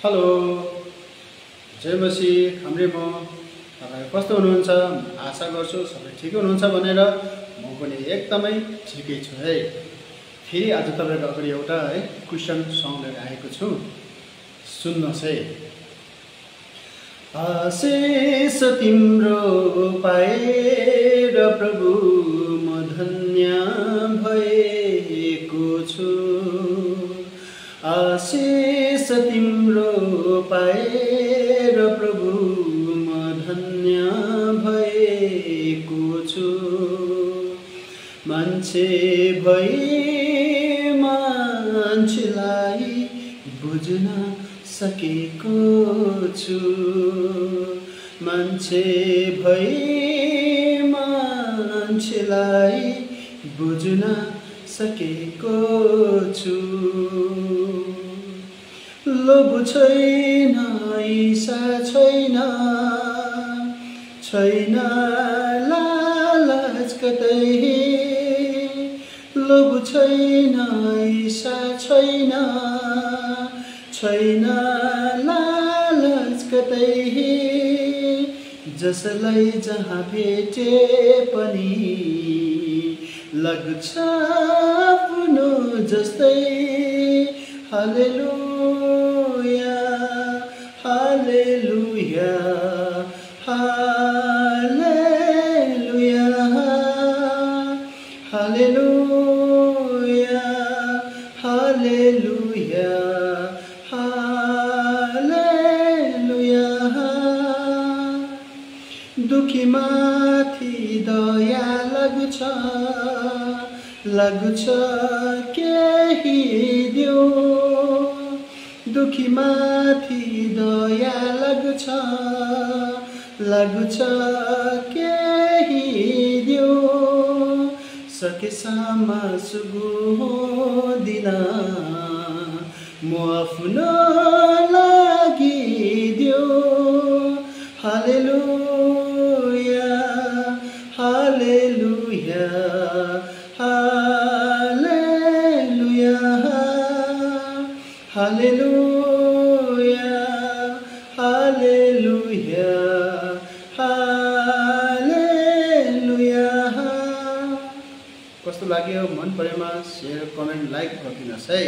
Hello जय मसीह हाम्रै म तपाईं कस्तो हुनुहुन्छ आशा गर्छु सबै ठिक हुनुहुन्छ भनेर म पनि एकदमै ठिकै छु है। फेरि आज तपाईहरुको अगाडि एउटा क्वेशन सङ लिएर आएको छु, सुन्नुहोस् है। आशिष तिम्रो पाएर प्रभु म धन्य भएको छु। आशिष तिम्रो पाएर प्रभु म धन्य भएको छु। मान्छे भई मान्छेलाई बुझ्न सकेको छु। मान्छे भई मान्छेलाई बुझ्न सकेको छु। लोभ छैन ईर्ष्या छैन, छैन लालच कतै। लोभ छैन ईर्ष्या छैन, छैन लालच कतै। जसलाई जहाँ भेटे पनि लाग्छ आफ्नो जस्तै। हालेलुया हालेलुया हालेलुया हालेलुया हालेलुया हालेलुया। दुखी माथि दया लाग्छ, लाग्छ केही देऊ। दुखी माथि दया लाग्छ, लाग्छ केही देऊ। सकेसम्म सुगुदिन म आफ्नो लागि देऊ। हालेलुया हालेलुया हालेलुया हालेलुया हालेलुया हालेलुया। कस्तो लाग्यो मन परेमा शेयर कमेन्ट लाइक गरिदिनुहोस् है।